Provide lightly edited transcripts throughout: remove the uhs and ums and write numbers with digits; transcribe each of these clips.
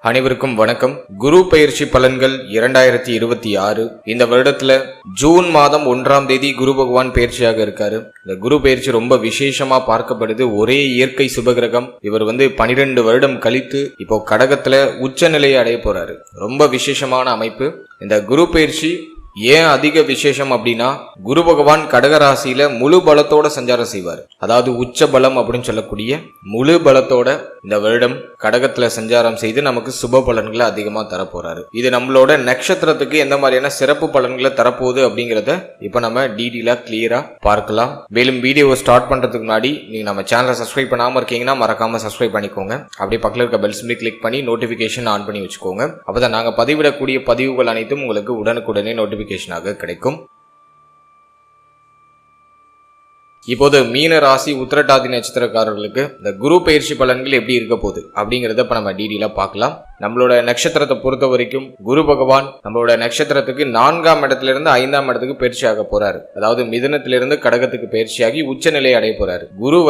அனைவருக்கும் வணக்கம். குரு பெயர்ச்சி பலன்கள் 2026. இந்த வருடத்துல ஜூன் மாதம் 1ஆம் தேதி குரு பகவான் பெயர்ச்சியாக இருக்காரு. இந்த குரு பெயர்ச்சி ரொம்ப விசேஷமா பார்க்கப்படுது. ஒரே இயற்கை சுபகிரகம். இவர் 12 வருடம் கழித்து இப்போ கடகத்துல உச்ச நிலையை அடைய போறாரு. ரொம்ப விசேஷமான அமைப்பு. இந்த குரு பெயர்ச்சி ஏன் அதிக விசேஷம் அப்படின்னா, குரு பகவான் கடகராசியில முழு பலத்தோட சஞ்சாரம் செய்வார். அதாவது உச்ச பலம் அப்படின்னு சொல்லக்கூடிய முழு பலத்தோட இந்த வருடம் கடகத்துல சஞ்சாரம் செய்து நமக்கு சுப பலன்களை அதிகமா தரப்போறாரு. இது நம்மளோட நட்சத்திரத்துக்கு எந்த மாதிரியான சிறப்பு பலன்களை தரப்போகுது அப்படிங்கறத இப்ப நம்ம டீடெயிலா கிளியரா பார்க்கலாம். மேலும் வீடியோவை ஸ்டார்ட் பண்றதுக்கு முன்னாடி நீங்க நம்ம சேனலை சப்ஸ்கிரைப் பண்ணாம இருக்கீங்கன்னா மறக்காம சப்ஸ்கிரைப் பண்ணிக்கோங்க. அப்படியே பக்கத்துல இருக்க பெல் சிம்பலை கிளிக் பண்ணி நோட்டிபிகேஷன் ஆன் பண்ணி வச்சுக்கோங்க. அப்பதான் நாங்க பதிவிடக்கூடிய பதிவுகள் அனைத்தும் உங்களுக்கு உடனுக்குடனே நோட்டிபிகேஷனாக கிடைக்கும். இப்போது மீன ராசி உத்திரட்டாதி நட்சத்திரக்காரர்களுக்கு இந்த குரு பயிற்சி பலன்கள் எப்படி இருக்க போகுது அப்படிங்கறத இப்ப நம்ம டீடெயிலா பார்க்கலாம். நம்மளோட நட்சத்திரத்தை பொறுத்த வரைக்கும் குரு பகவான் நம்மளோட நட்சத்திரத்துக்கு 4ஆம் இடத்துல இருந்து 5ஆம் இடத்துக்கு பயிற்சியாக போறாரு. அதாவது மிதுனத்திலிருந்து கடகத்துக்கு பயிற்சியாகி உச்ச நிலையை அடைய போறாரு. குரு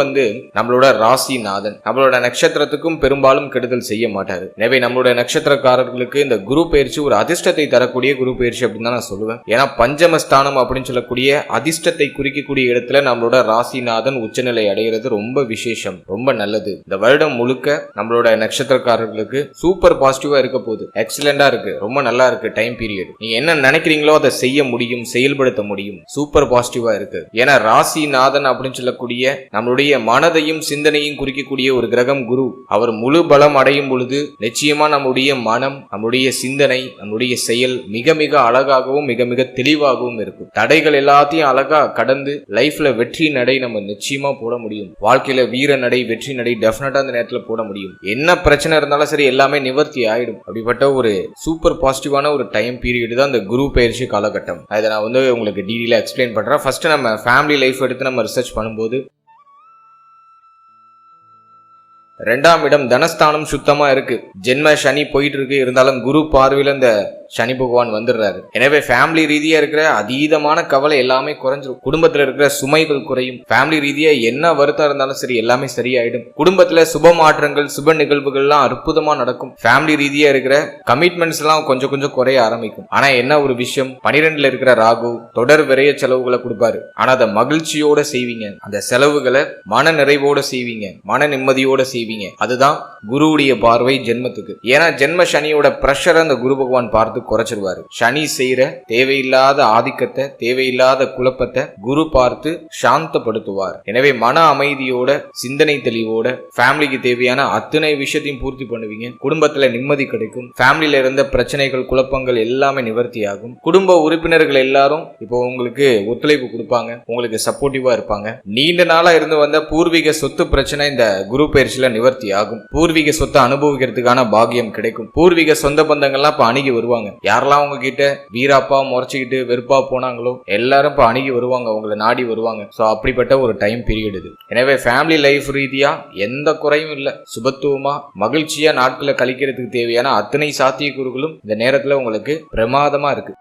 நம்மளோட ராசி நாதன். நம்மளோட நட்சத்திரத்துக்கும் பெரும்பாலும் கெடுதல் செய்ய மாட்டாரு. எனவே நம்மளோட நட்சத்திரக்காரர்களுக்கு இந்த குரு பயிற்சி ஒரு அதிர்ஷ்டத்தை தரக்கூடிய குரு பயிற்சி அப்படின்னு தான் நான் சொல்லுவேன். ஏன்னா பஞ்சமஸ்தானம் அப்படின்னு சொல்லக்கூடிய அதிர்ஷ்டத்தை குறிக்கக்கூடிய இடத்துல நம்மளோட ராசிநாதன் உச்சநிலை அடைகிறது ரொம்ப விசேஷம், ரொம்ப நல்லது. இந்த வருடம் முழுக்க நம்மளோட நட்சத்திரக்காரர்களுக்கு சூப்பர் பாசிட்டிவா இருக்க போகுது. எக்ஸலண்டா இருக்கு, ரொம்ப நல்லா இருக்கு. டைம் பீரியட் நீங்க என்ன நினைக்கிறீங்களோ அதை செய்ய முடியும், செயல்படுத்த முடியும். சூப்பர் பாசிட்டிவா இருக்கு. ஏன்னா ராசிநாதன் அப்படின்னு சொல்லக்கூடிய நம்மளுடைய மனதையும் சிந்தனையும் குறிக்கக்கூடிய ஒரு கிரகம் குரு. அவர் முழு பலம் அடையும் பொழுது நிச்சயமா நம்முடைய மனம், நம்முடைய சிந்தனை, நம்முடைய செயல் மிக மிக அழகாகவும் மிக மிக தெளிவாகவும் இருக்கும். தடைகள் எல்லாத்தையும் அழகா கடந்து லைஃப்ல வெற்றி நடை நம்ம நிச்சயமா போட முடியும். வாழ்க்கையில வீர நடை, வெற்றி நடை டெஃபினட்டா அந்த நேரத்துல போட முடியும். என்ன பிரச்சனை இருந்தாலும் சரி எல்லாமே நிவர்த்தி ஆயிடும். அப்படிப்பட்ட ஒரு சூப்பர் பாசிட்டிவான ஒரு டைம் பீரியட் தான் இந்த குரு பயிற்சி காலகட்டம். அதை நான் உங்களுக்கு டீடெயிலா எக்ஸ்பிளைன் பண்றேன். ஃபர்ஸ்ட் நம்ம ஃபேமிலி லைஃப் எடுத்து நம்ம ரிசர்ச் பண்ணும்போது 2ஆம் இடம் தனஸ்தானம் சுத்தமா இருக்கு. ஜென்ம சனி போயிட்டு இருக்கு. இருந்தாலும் குரு பார்வையில இந்த சனி பகவான் வந்துடுறாரு. எனவே ஃபேமிலி ரீதியா இருக்கிற அதீதமான கவலை எல்லாமே குறைஞ்சிரும். குடும்பத்துல இருக்கிற சுமைகள் குறையும். ஃபேமிலி ரீதியா என்ன வருத்தம் இருந்தாலும் சரி எல்லாமே சரியாயிடும். குடும்பத்துல சுப மாற்றங்கள், சுப நிகழ்வுகள் எல்லாம் அற்புதமா நடக்கும். ஃபேமிலி ரீதியா இருக்கிற கமிட்மெண்ட்ஸ் எல்லாம் கொஞ்சம் கொஞ்சம் குறைய ஆரம்பிக்கும். ஆனா என்ன ஒரு விஷயம், 12ல இருக்கிற ராகு தொடர் விரைய செலவுகளை கொடுப்பாரு. ஆனா அதை மகிழ்ச்சியோட செய்வீங்க. அந்த செலவுகளை மன நிறைவோட செய்வீங்க, மன நிம்மதியோட செய்வீங்க. அதுதான் குருவுடைய பார்வை ஜென்மத்துக்கு. ஏன்னா ஜென்ம சனியோட பிரஷரை அந்த குரு பகவான் பார்த்து குறைச்சிருவாரு. சனி செய்யற தேவையில்லாத ஆதிக்கத்தை, தேவையில்லாத குழப்பத்தை குரு பார்த்து சாந்தப்படுத்துவார். எனவே மன அமைதியோட, சிந்தனை தெளிவோட ஃபேமிலிக்கு தேவையான அத்தனை விஷயத்தையும் பூர்த்தி பண்ணுவீங்க. குடும்பத்துல நிம்மதி கிடைக்கும். ஃபேமிலியில இருந்த பிரச்சனைகள், குழப்பங்கள் எல்லாமே நிவர்த்தி ஆகும். குடும்ப உறுப்பினர்கள் எல்லாரும் இப்போ உங்களுக்கு ஒத்துழைப்பு கொடுப்பாங்க, உங்களுக்கு சப்போர்ட்டிவா இருப்பாங்க. நீண்ட நாளா இருந்து வந்த பூர்வீக சொத்து பிரச்சனை இந்த குரு பயிற்சியில நிவர்த்தி ஆகும். பூர்வீக சொத்தை அனுபவிக்கிறதுக்கான பாக்கியம் கிடைக்கும். பூர்வீக சொந்த பந்தங்கள்லாம் இப்ப அணுகி வருவாங்க. யாரெல்லாம் உங்ககிட்ட வீராப்பா முறைச்சிக்கிட்டு வெறுப்பா போனாங்களோ எல்லாரும் இப்ப அணுகி வருவாங்க, உங்களை நாடி வருவாங்க. சோ அப்படிப்பட்ட ஒரு டைம் பீரியட் இது. எனவே ஃபேமிலி லைஃப் ரீதியா எந்த குறையும் இல்ல. சுபத்துவமா மகிழ்ச்சியா நாட்களை கழிக்கிறதுக்கு தேவையான அத்தனை சாத்தியக்கூறுகளும் இந்த நேரத்துல உங்களுக்கு பிரமாதமா இருக்கு.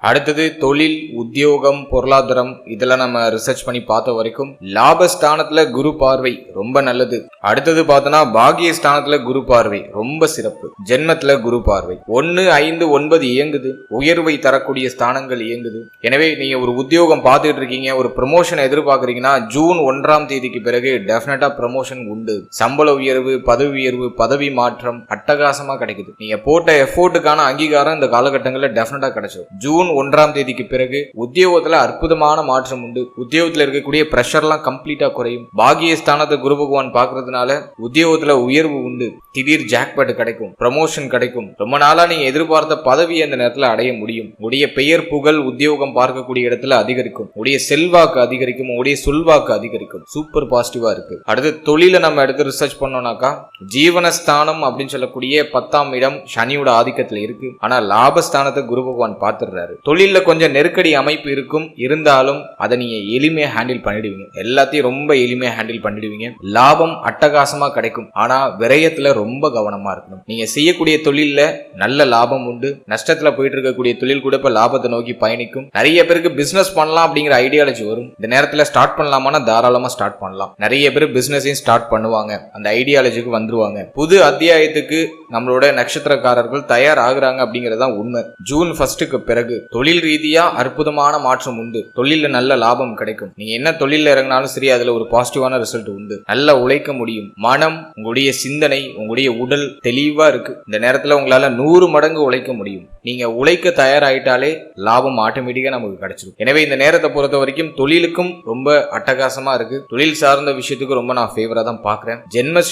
அடுத்தது தொழில், உத்தியோகம், பொருளாதாரம் இதெல்லாம் நம்ம ரிசர்ச் பண்ணி பார்த்த வரைக்கும் லாபஸ்தானத்துல குரு பார்வை ரொம்ப நல்லது. அடுத்தது பார்த்தோன்னா பாகியஸ்தானத்துல குரு பார்வை ரொம்ப சிறப்பு. ஜென்மத்துல குரு பார்வை 1, 5, 9 இயங்குது. உயர்வை தரக்கூடிய ஸ்தானங்கள் இயங்குது. எனவே நீங்க ஒரு உத்தியோகம் பார்த்துட்டு இருக்கீங்க, ஒரு ப்ரமோஷன் எதிர்பார்க்கறீங்கன்னா ஜூன் 1ஆம் தேதிக்கு பிறகு டெஃபினட்டா ப்ரமோஷன் உண்டு. சம்பள உயர்வு, பதவி உயர்வு, பதவி மாற்றம் அட்டகாசமா கிடைக்குது. நீங்க போட்ட எஃபோர்ட்டுக்கான அங்கீகாரம் இந்த காலகட்டங்களில் டெஃபினட்டா கிடைச்சிடும். ஜூன் 1ஆம் தேதிக்கு பிறகு உத்தியோகத்துல அற்புதமான மாற்றம் உண்டு. உத்தியோகத்துல இருக்கக்கூடிய பிரஷர்லாம் கம்ப்ளீட்டா குறையும். பாகியஸ்தானத்தை குரு பகவான் பார்க்கறதுனால உத்தியோகத்துல உயர்வு உண்டு. திடீர் ஜாக்பாட் கிடைக்கும், ப்ரமோஷன் கிடைக்கும். ரொம்ப நாளா நீங்க எதிர்பார்த்த பதவி அந்த நேரத்துல அடைய முடியும். உடைய பெயர் புகழ் உத்தியோகம் பார்க்கக்கூடிய இடத்துல அதிகரிக்கும். உடைய செல்வாக்கு அதிகரிக்கும், உடைய சொல்வாக்கு அதிகரிக்கும். சூப்பர் பாசிட்டிவா இருக்கு. அடுத்து தொழில நம்ம எடுத்து ரிசர்ச் பண்ணோம்னாக்கா ஜீவனஸ்தானம் அப்படின்னு சொல்லக்கூடிய 10ஆம் இடம் சனியோட ஆதிக்கத்துல இருக்கு. ஆனா லாபஸ்தானத்தை குரு பகவான் பார்த்துடுறாரு. தொழில கொஞ்சம் நெருக்கடி அமைப்பு இருக்கும், இருந்தாலும் அதை நீங்க எளிமையா ஹேண்டில் பண்ணிடுவீங்க. எல்லாத்தையும் ரொம்ப எளிமையா ஹேண்டில் பண்ணிடுவீங்க. லாபம் அட்டகாசமா கிடைக்கும். ஆனா விரயத்துல ரொம்ப கவனமா இருக்கணும். நீங்க செய்யக்கூடிய தொழில்ல நல்ல லாபம் உண்டு. நஷ்டத்துல போயிட்டு இருக்கக்கூடிய தொழில் கூட இப்ப லாபத்தை நோக்கி பயணிக்கும். நிறைய பேருக்கு பிசினஸ் பண்ணலாம் அப்படிங்கிற ஐடியாலஜி வரும். இந்த நேரத்துல ஸ்டார்ட் பண்ணலாமா, தாராளமா ஸ்டார்ட் பண்ணலாம். நிறைய பேர் பிசினஸையும் ஸ்டார்ட் பண்ணுவாங்க, அந்த ஐடியாலஜிக்கு வந்துருவாங்க. புது அத்தியாயத்துக்கு நம்மளோட நட்சத்திரக்காரர்கள் தயார் ஆகுறாங்க அப்படிங்கறதா உண்மை. ஜூன் 1க்கு பிறகு தொழில் ரீதியா அற்புதமான மாற்றம் உண்டு. தொழில நல்ல லாபம் கிடைக்கும். நீங்க என்ன தொழில இறங்கினாலும் சரி, அதுல ஒரு பாசிட்டிவான ரிசல்ட் உண்டு. நல்லா உழைக்க முடியும். மனம், உங்களுடைய சிந்தனை, உங்களுடைய உடல் தெளிவா இருக்கு. இந்த நேரத்துல உங்களால 100 மடங்கு உழைக்க முடியும். நீங்க உழைக்க தயாராயிட்டாலே லாபம் ஆட்டோமேட்டிக்கா நமக்கு கிடைச்சிடும். எனவே இந்த நேரத்தை பொறுத்த வரைக்கும் தொழிலுக்கும் ரொம்ப அட்டகாசமா இருக்கு. தொழில் சார்ந்த விஷயத்துக்கு ரொம்ப நான் ஃபேவரா தான் பாக்குறேன். ஜென்ம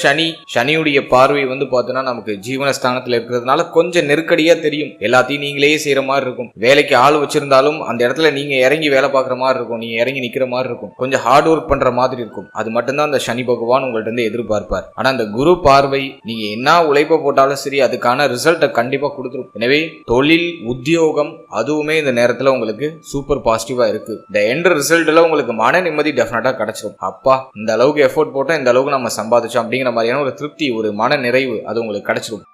சனியுடைய பார்வை வந்து பார்த்தோன்னா நமக்கு ஜீவனஸ்தானத்துல இருக்கிறதுனால கொஞ்சம் நெருக்கடியா தெரியும். எல்லாத்தையும் நீங்களே செய்யற மாதிரி இருக்கும். வேலைக்கு ஆள் வச்சிருந்தாலும் அந்த இடத்துல நீங்க இறங்கி வேலை பார்க்குற மாதிரி இருக்கும். நீங்க இறங்கி நிக்கிற மாதிரி இருக்கும். கொஞ்சம் ஹார்ட் ஒர்க் பண்ற மாதிரி இருக்கும். அது மட்டும்தான் அந்த சனி பகவான் உங்கள்ட்ட இருந்து எதிர்பார்ப்பார். ஆனா அந்த குரு பார்வை நீங்க என்ன உழைப்ப போட்டாலும் சரி, அதுக்கான ரிசல்ட்டை கண்டிப்பா கொடுத்துரும். எனவே தொழில், உத்தியோகம் அதுவுமே இந்த நேரத்துல உங்களுக்கு சூப்பர் பாசிட்டிவா இருக்கு. இந்த எண்ட் ரிசல்ட்ல உங்களுக்கு மன நிம்மதி டெஃபினட்டா கிடைச்சிடும். அப்பா, இந்த அளவுக்கு எஃபோர்ட் போட்டோம், இந்த அளவுக்கு நம்ம சம்பாதிச்சோம் அப்படிங்கிற மாதிரியான ஒரு திருப்தி, ஒரு மன நிறைவு அது உங்களுக்கு கிடைச்சிடும்.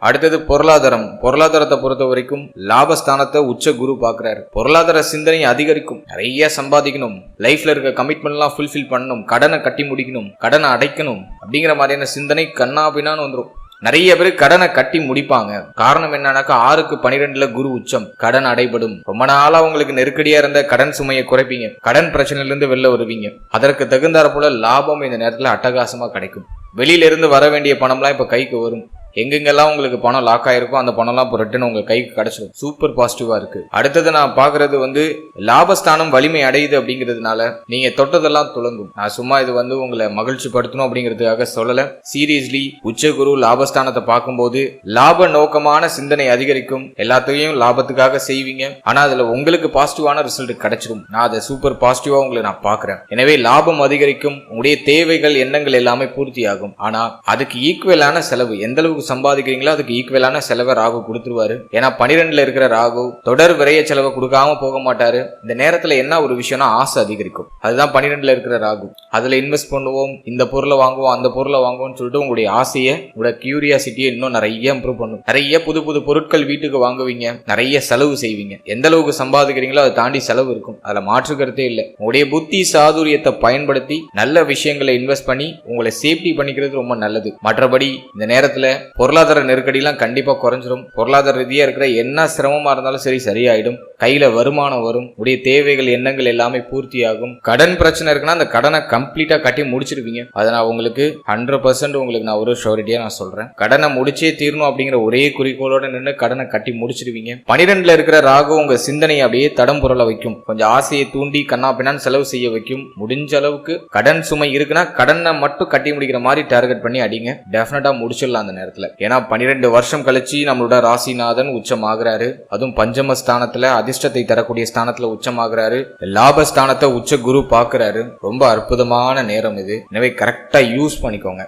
அடுத்தது பொருளாதாரம். பொருளாதாரத்தை பொறுத்த வரைக்கும் லாபஸ்தானத்தை உச்ச குரு பாக்குறாரு. பொருளாதார சிந்தனை அதிகரிக்கும். நிறைய சம்பாதிக்கணும், லைஃப்ல இருக்க கமிட்மெண்ட் எல்லாம் ஃபுல்ஃபில் பண்ணணும், கடனை கட்டி முடிக்கணும், கடனை அடைக்கணும் அப்படிங்கிற மாதிரியான சிந்தனை கண்ணாபின்னான்னு வந்துடும். நிறைய பேர் கடனை கட்டி முடிப்பாங்க. காரணம் என்னன்னாக்கா 6க்கு 12ல குரு உச்சம். கடன் அடைபடும். ரொம்ப நாளா உங்களுக்கு நெருக்கடியா இருந்த கடன் சுமையை குறைப்பீங்க. கடன் பிரச்சனையில இருந்து வெளில வருவீங்க. அதற்கு தகுந்தாற போல லாபம் இந்த நேரத்துல அட்டகாசமா கிடைக்கும். வெளியில இருந்து வர வேண்டிய பணம்லாம் இப்ப கைக்கு வரும். எங்கெங்கெல்லாம் உங்களுக்கு பணம் லாக் ஆயிருக்கும் அந்த பணம்லாம் இப்போ ரிட்டர்ன் உங்க கைக்கு கிடைச்சிடும். சூப்பர் பாசிட்டிவா இருக்கு. அடுத்தது நான் பாக்குறது வந்து லாபஸ்தானம் வலிமை அடையுது அப்படிங்கிறதுனால நீங்க தொட்டதெல்லாம் துளங்கும். நான் சும்மா இது வந்து உங்களை மகிழ்ச்சி படுத்தணும் அப்படிங்கிறதுக்காக சொல்லல. சீரியஸ்லி உச்சகுரு லாபஸ்தானத்தை பார்க்கும்போது லாப நோக்கமான சிந்தனை அதிகரிக்கும். எல்லாத்தையும் லாபத்துக்காக செய்வீங்க. ஆனா அதுல உங்களுக்கு பாசிட்டிவான ரிசல்ட் கிடைச்சிடும். நான் அதை சூப்பர் பாசிட்டிவா உங்களை நான் பாக்குறேன். எனவே லாபம் அதிகரிக்கும். உங்களுடைய தேவைகள், எண்ணங்கள் எல்லாமே பூர்த்தி ஆகும். ஆனா அதுக்கு ஈக்குவலான செலவு, எந்த அளவுக்கு சம்பாதிக்கிறீங்களோ அதுக்கு ஈக்குவலான செலவை ராகு கொடுத்துருவாரு. ஏன்னா 12ல இருக்கிற ராகு தொடர் விரைய செலவை கொடுக்காம போக மாட்டாரு. இந்த நேரத்துல என்ன ஒரு விஷயம்னா ஆசை அதிகரிக்கும். அதுதான் 12ல இருக்கிற ராகு. அதுல இன்வெஸ்ட் பண்ணுவோம், இந்த பொருளை வாங்குவோம், அந்த பொருளை வாங்குவோம்னு சொல்லிட்டு உங்களுடைய ஆசையை, உங்களோட கியூரியாசிட்டியை இன்னும் நிறைய இம்ப்ரூவ் பண்ணும். நிறைய புது புது பொருட்கள் வீட்டுக்கு வாங்குவீங்க, நிறைய செலவு செய்வீங்க. எந்த அளவுக்கு சம்பாதிக்கிறீங்களோ அதை தாண்டி செலவு இருக்கும். அதுல மாற்றுக்கிறதே இல்லை. உங்களுடைய புத்தி சாதுரியத்தை பயன்படுத்தி நல்ல விஷயங்களை இன்வெஸ்ட் பண்ணி உங்களை சேஃப்டி பண்ணிக்கிறது ரொம்ப நல்லது. மற்றபடி இந்த நேரத்துல பொருளாதார நெருக்கடிலாம் கண்டிப்பா குறைஞ்சிரும். பொருளாதார ரீதியா இருக்கிற என்ன சிரமமா இருந்தாலும் சரி சரியாயிடும். கையில வருமானம் வரும். உடைய தேவைகள், எண்ணங்கள் எல்லாமே பூர்த்தி ஆகும். கடன் பிரச்சனை இருக்குன்னா அந்த கடனை கம்ப்ளீட்டா கட்டி முடிச்சிருவீங்க. அதை நான் உங்களுக்கு 100% உங்களுக்கு நான் ஒரு ஷூரிட்டியா நான் சொல்றேன். கடனை முடிச்சே தீரணும் அப்படிங்கிற ஒரே குறிக்கோளோட நின்று கடனை கட்டி முடிச்சிருவீங்க. 12ல இருக்கிற ராகு உங்க சிந்தனையை அப்படியே தடம் புரள வைக்கும். கொஞ்சம் ஆசையை தூண்டி கண்ணா பின்னான்னு செலவு செய்ய வைக்கும். முடிஞ்ச அளவுக்கு கடன் சுமை இருக்குன்னா கடனை மட்டும் கட்டி முடிக்கிற மாதிரி டார்கெட் பண்ணி அடிங்க. டெஃபினட்டா முடிச்சிடலாம் அந்த நேரத்துல. ஏன்னா 12 வருஷம் கழிச்சு நம்மளோட ராசிநாதன் உச்சமாகிறாரு. அதுவும் பஞ்சமஸ்தானத்துல, அதிர்ஷ்டத்தை தரக்கூடிய ஸ்தானத்துல உச்சமாகிறாரு. லாபஸ்தானத்தை உச்ச குரு பாக்குறாரு. ரொம்ப அற்புதமான நேரம் இது. எனவே கரெக்டா யூஸ் பண்ணிக்கோங்க.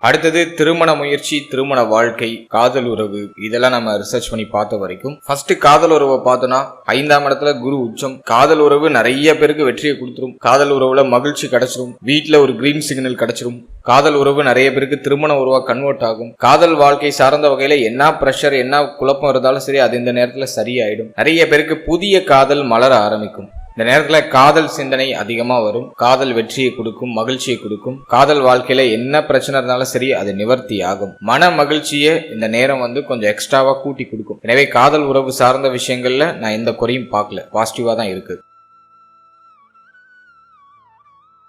அடுத்தது திருமண முயற்சி, திருமண வாழ்க்கை, காதல் உறவு, இதெல்லாம் நம்ம ரிசர்ச் பண்ணி பார்த்த வரைக்கும் ஃபர்ஸ்ட் காதல் உறவை பார்த்தோம்னா 5ஆம் இடத்துல குரு உச்சம். காதல் உறவு நிறைய பேருக்கு வெற்றியை கொடுத்துரும். காதல் உறவுல மகிழ்ச்சி கிடைச்சிரும். வீட்டுல ஒரு கிரீன் சிக்னல் கிடைச்சிரும். காதல் உறவு நிறைய பேருக்கு திருமண உறவா கன்வெர்ட் ஆகும். காதல் வாழ்க்கை சார்ந்த வகையில என்ன பிரஷர், என்ன குழப்பம் இருந்தாலும் சரி அது இந்த நேரத்துல சரியாயிடும். நிறைய பேருக்கு புதிய காதல் மலர ஆரம்பிக்கும். இந்த நேரத்துல காதல் சிந்தனை அதிகமா வரும். காதல் வெற்றியை கொடுக்கும், மகிழ்ச்சியை கொடுக்கும். காதல் வாழ்க்கையில என்ன பிரச்சனை இருந்தாலும் சரி அது நிவர்த்தி ஆகும். மன மகிழ்ச்சியை இந்த நேரம் வந்து கொஞ்சம் எக்ஸ்ட்ராவா கூட்டி கொடுக்கும். எனவே காதல் உறவு சார்ந்த விஷயங்கள்ல நான் எந்த குறையும் பார்க்கல, பாசிட்டிவா தான் இருக்கு.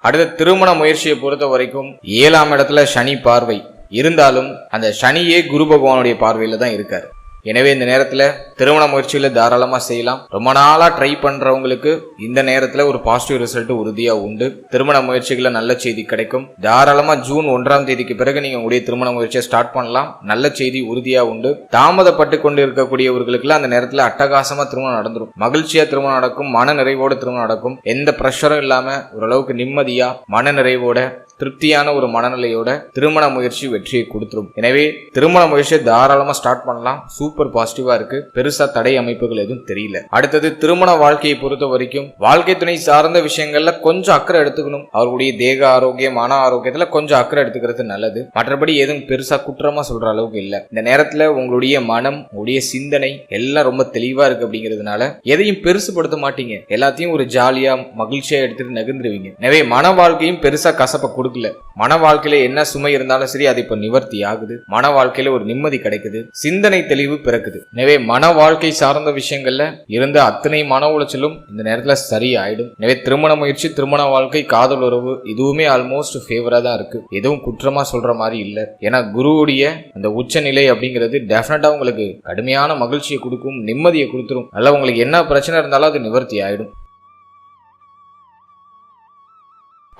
அடுத்த திருமண முயற்சியை பொறுத்த வரைக்கும் 7ஆம் இடத்துல சனி பார்வை இருந்தாலும் அந்த சனியே குரு பகவானுடைய பார்வையில தான் இருக்காரு. எனவே இந்த நேரத்துல திருமண முயற்சியில தாராளமா செய்யலாம். ரொம்ப நாளா ட்ரை பண்றவங்களுக்கு இந்த நேரத்துல ஒரு பாசிட்டிவ் ரிசல்ட் உறுதியா உண்டு. திருமண முயற்சிகளை நல்ல செய்தி கிடைக்கும். தாராளமா ஜூன் 1ஆம் தேதிக்கு பிறகு நீங்க உங்களுடைய திருமண முயற்சியை ஸ்டார்ட் பண்ணலாம். நல்ல செய்தி உறுதியா உண்டு. தாமதப்பட்டு கொண்டு இருக்கக்கூடியவர்களுக்கு அந்த நேரத்துல அட்டகாசமா திருமணம் நடந்துடும். மகிழ்ச்சியா திருமணம் நடக்கும். மன நிறைவோட திருமணம் நடக்கும். எந்த பிரஷரும் இல்லாம ஓரளவுக்கு நிம்மதியா மன நிறைவோட திருப்தியான ஒரு மனநிலையோட திருமண முயற்சி வெற்றியை கொடுத்துரும். எனவே திருமண முயற்சியை தாராளமா ஸ்டார்ட் பண்ணலாம். சூப்பர் பாசிட்டிவா இருக்கு. பெருசா தடை அமைப்புகள் எதுவும் தெரியல. அடுத்தது திருமண வாழ்க்கையை பொறுத்த வரைக்கும் வாழ்க்கை துணை சார்ந்த விஷயங்கள்ல கொஞ்சம் அக்கறை எடுத்துக்கணும். அவர்களுடைய தேக ஆரோக்கியம், மன ஆரோக்கியத்துல கொஞ்சம் அக்கறை எடுத்துக்கிறது நல்லது. மற்றபடி எதுவும் பெருசா குற்றமா சொல்ற அளவுக்கு இல்ல. இந்த நேரத்துல உங்களுடைய மனம், உங்களுடைய சிந்தனை எல்லாம் ரொம்ப தெளிவா இருக்கு அப்படிங்கிறதுனால எதையும் பெருசுபடுத்த மாட்டீங்க. எல்லாத்தையும் ஒரு ஜாலியா மகிழ்ச்சியா எடுத்துட்டு நகர்ந்துருவீங்க. எனவே மன வாழ்க்கையும் பெருசா கசப்ப கொடுக்கல. மன வாழ்க்கையில என்ன சுமை இருந்தாலும் சரி, அது இப்ப நிவர்த்தி ஆகுது. மன வாழ்க்கையில ஒரு நிம்மதி கிடைக்குது, சிந்தனை தெளிவு பிறக்குது. எனவே மன வாழ்க்கை சார்ந்த விஷயங்கள்ல இருந்த அத்தனை மன உளைச்சலும் இந்த நேரத்துல சரியாயிடும். எனவே திருமண முயற்சி, திருமண வாழ்க்கை, காதல் உறவு இதுவுமே ஆல்மோஸ்ட் ஃபேவரா தான் இருக்கு. எதுவும் குற்றமா சொல்ற மாதிரி இல்ல. ஏன்னா குருவுடைய அந்த உச்ச நிலை அப்படிங்கிறது டெஃபினட்டா உங்களுக்கு கடுமையான மகிழ்ச்சியை கொடுக்கும், நிம்மதியை கொடுத்துரும். அதனால உங்களுக்கு என்ன பிரச்சனை இருந்தாலும் அது நிவர்த்தி ஆயிடும்.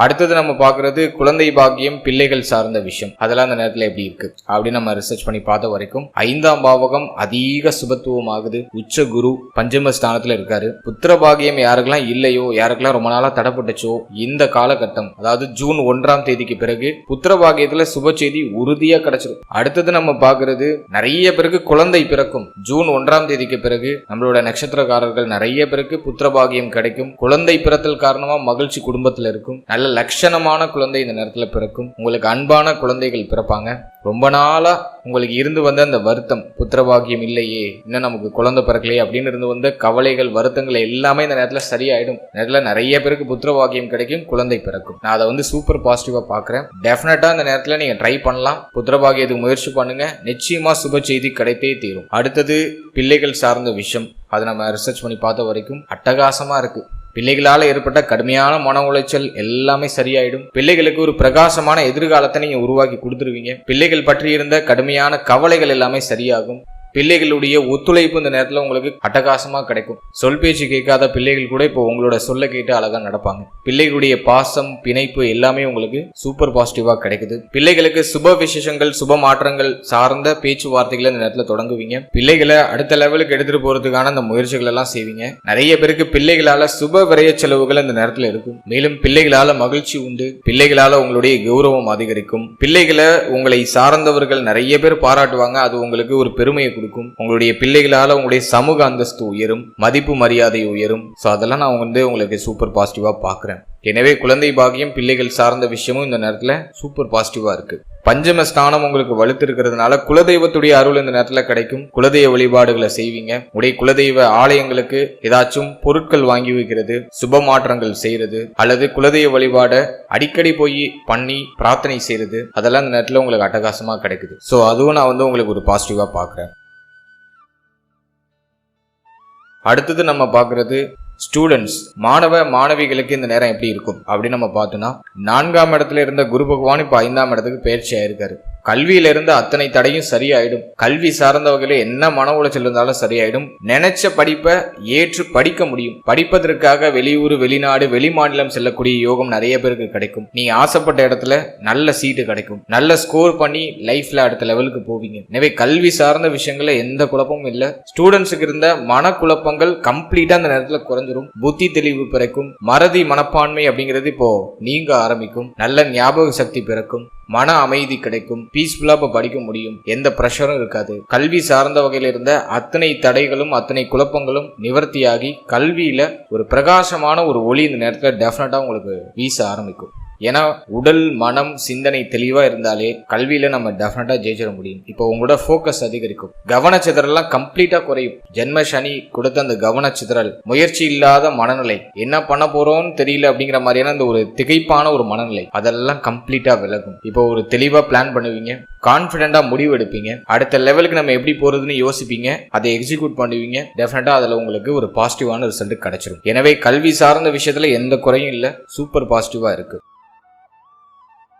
அடுத்தது நம்ம பாக்குறது குழந்தை பாக்கியம், பிள்ளைகள் சார்ந்த விஷயம். அதெல்லாம் அந்த நேரத்துல எப்படி இருக்கு அப்படின்னு நம்ம ரிசர்ச் பண்ணி பார்த்த வரைக்கும் 5ஆம் பாவகம் அதிக சுபத்துவம் ஆகுது. உச்ச குரு பஞ்சம ஸ்தானத்துல இருக்காரு. புத்திர பாகியம் யாருக்கெல்லாம் இல்லையோ, யாருக்கெல்லாம் ரொம்ப நாளா தடைப்பட்டுச்சோ, இந்த காலகட்டம் அதாவது ஜூன் 1ஆம் தேதிக்கு பிறகு புத்திர பாகியத்துல சுப செய்தி உறுதியா கிடைச்சிடும். அடுத்தது நம்ம பாக்குறது நிறைய பேருக்கு குழந்தை பிறக்கும். ஜூன் 1ஆம் தேதிக்கு பிறகு நம்மளோட நட்சத்திரக்காரர்கள் நிறைய பேருக்கு புத்திர பாகியம் கிடைக்கும். குழந்தை பிறத்தல் காரணமா மகிழ்ச்சி குடும்பத்துல இருக்கும். நல்ல லட்சணமான குழந்தை இந்த நேரத்துல பிறக்கும். உங்களுக்கு அன்பான குழந்தைகள் பிறப்பாங்க. ரொம்ப நாளா உங்களுக்கு இருந்து வந்த அந்த வருத்தம், புத்திரபாகியம் இல்லையே, இன்னும் நமக்கு குழந்தை பிறக்கலையே அப்படின்னு இருந்து வந்த கவலைகள், வருத்தங்கள் எல்லாமே இந்த நேரத்துல சரியாயிடும். நேரத்துல நிறைய பேருக்கு புத்திரபாகியம் கிடைக்கும், குழந்தை பிறக்கும். நான் அதை சூப்பர் பாசிட்டிவா பாக்குறேன். டெஃபினட்டா இந்த நேரத்துல நீங்க ட்ரை பண்ணலாம். புத்திரபாகியத்துக்கு முயற்சி பண்ணுங்க, நிச்சயமா சுப செய்தி கிடைத்தே தீரும். அடுத்தது பிள்ளைகள் சார்ந்த விஷயம். அதை நம்ம ரிசர்ச் பண்ணி பார்த்த வரைக்கும் அட்டகாசமா இருக்கு. பிள்ளைகளால ஏற்பட்ட கடுமையான மன உளைச்சல் எல்லாமே சரியாயிடும். பிள்ளைகளுக்கு ஒரு பிரகாசமான எதிர்காலத்தை நீங்க உருவாக்கி கொடுத்துருவீங்க. பிள்ளைகள் பற்றி இருந்த கடுமையான கவலைகள் எல்லாமே சரியாகும். பிள்ளைகளுடைய ஒத்துழைப்பு இந்த நேரத்துல உங்களுக்கு அட்டகாசமா கிடைக்கும். சொல் பேச்சு கேட்காத பிள்ளைகள் கூட இப்போ உங்களோட சொல்ல கேட்டு அழகா நடப்பாங்க. பிள்ளைகளுடைய பாசம், பிணைப்பு எல்லாமே உங்களுக்கு சூப்பர் பாசிட்டிவா கிடைக்குது. பிள்ளைகளுக்கு சுப விசேஷங்கள், சுப மாற்றங்கள் சார்ந்த பேச்சுவார்த்தைகளை இந்த நேரத்துல தொடங்குவீங்க. பிள்ளைகளை அடுத்த லெவலுக்கு எடுத்துட்டு போறதுக்கான அந்த முயற்சிகள் எல்லாம் செய்வீங்க. நிறைய பேருக்கு பிள்ளைகளால சுப விரய செலவுகள் இந்த நேரத்துல இருக்கும். மேலும் பிள்ளைகளால மகிழ்ச்சி உண்டு. பிள்ளைகளால உங்களுடைய கௌரவம் அதிகரிக்கும். பிள்ளைகளை உங்களை சார்ந்தவர்கள் நிறைய பேர் பாராட்டுவாங்க. அது உங்களுக்கு ஒரு பெருமையை கொடுக்கும். உங்களுடைய பிள்ளைகளால உங்களுடைய சமூக அந்தஸ்து உயரும், மதிப்பு மரியாதை உயரும். சோ அதெல்லாம் நான் உங்களுக்கு சூப்பர் பாசிட்டிவா பாக்குறேன். எனவே குழந்தை பாக்கியம், பிள்ளைகள் சார்ந்த விஷயமும் இந்த நேரத்துல சூப்பர் பாசிட்டிவா இருக்கு. பஞ்சம ஸ்தானம் உங்களுக்கு வலுத்து இருக்கிறதுனால குலதெய்வத்துடைய அருள் இந்த நேரத்துல கிடைக்கும். குலதெய்வ வழிபாடுகளை செய்வீங்க. உடைய குலதெய்வ ஆலயங்களுக்கு ஏதாச்சும் பொருட்கள் வாங்கி வைக்கிறது, சுப மாற்றங்கள் செய்யறது, அல்லது குலதெய்வ வழிபாட அடிக்கடி போய் பண்ணி பிரார்த்தனை செய்யறது, அதெல்லாம் இந்த நேரத்துல உங்களுக்கு அட்டகாசமா கிடைக்குது. சோ அதுவும் நான் உங்களுக்கு ஒரு பாசிட்டிவா பாக்குறேன். அடுத்தது நம்ம பாக்குறது ஸ்டூடெண்ட்ஸ், மாணவ மாணவிகளுக்கு இந்த நேரம் எப்படி இருக்கும் அப்படின்னு நம்ம பார்த்தோம்னா, 4ஆம் இடத்துல இருந்த குரு பகவான் இப்ப 5ஆம் இடத்துக்கு பயிற்சி ஆயிருக்காரு. கல்வியில இருந்து அத்தனை தடையும் சரியாயிடும். கல்வி சார்ந்த வகையில என்ன மன உளைச்சல் இருந்தாலும் சரியாயிடும். நினைச்ச படிப்பை ஏற்று படிக்க முடியும். படிப்பதற்காக வெளியூர், வெளிநாடு, வெளிமாநிலம் செல்லக்கூடிய யோகம் நிறைய பேருக்கு கிடைக்கும். நீங்க ஆசைப்பட்ட இடத்துல நல்ல சீட்டு கிடைக்கும். நல்ல ஸ்கோர் பண்ணி லைஃப்ல அடுத்த லெவலுக்கு போவீங்க. எனவே கல்வி சார்ந்த விஷயங்கள்ல எந்த குழப்பமும் இல்ல. ஸ்டூடெண்ட்ஸுக்கு இருந்த மன குழப்பங்கள் கம்ப்ளீட்டா அந்த நேரத்துல குறைஞ்சிரும். புத்தி தெளிவு பிறக்கும். மறதி மனப்பான்மை அப்படிங்கிறது இப்போ நீங்க ஆரம்பிக்கும். நல்ல ஞாபக சக்தி பிறக்கும். மன அமைதி கிடைக்கும். பீஸ்ஃபுல்லா இப்ப படிக்க முடியும். எந்த பிரஷரும் இருக்காது. கல்வி சார்ந்த வகையில இருந்த அத்தனை தடைகளும் அத்தனை குழப்பங்களும் நிவர்த்தியாகி கல்வியில ஒரு பிரகாசமான ஒரு ஒளி இந்த நேரத்துல டெஃபினட்டா உங்களுக்கு வீச ஆரம்பிக்கும். ஏன்னா உடல், மனம், சிந்தனை தெளிவா இருந்தாலே கல்வியில நம்ம டெஃபினட்டா ஜெயிச்சிட முடியும். இப்போ உங்களோட ஃபோக்கஸ் அதிகரிக்கும். கவனச்சிதறலாம் கம்ப்ளீட்டா குறையும். ஜென்ம சனி கொடுத்த அந்த கவனச்சிதறல், முயற்சி இல்லாத மனநிலை, என்ன பண்ண போறோம்னு தெரியல அப்படிங்கிற மாதிரியான அந்த ஒரு திகைப்பான ஒரு மனநிலை, அதெல்லாம் கம்ப்ளீட்டா விலகும். இப்போ ஒரு தெளிவா பிளான் பண்ணுவீங்க. கான்பிடென்டா முடிவு எடுப்பீங்க. அடுத்த லெவலுக்கு நம்ம எப்படி போறதுன்னு யோசிப்பீங்க. அதை எக்ஸிக்யூட் பண்ணுவீங்க. டெஃபினட்டா அதுல உங்களுக்கு ஒரு பாசிட்டிவான ரிசல்ட் கிடைச்சிடும். எனவே கல்வி சார்ந்த விஷயத்துல எந்த குறையும் இல்ல. சூப்பர் பாசிட்டிவா இருக்கு.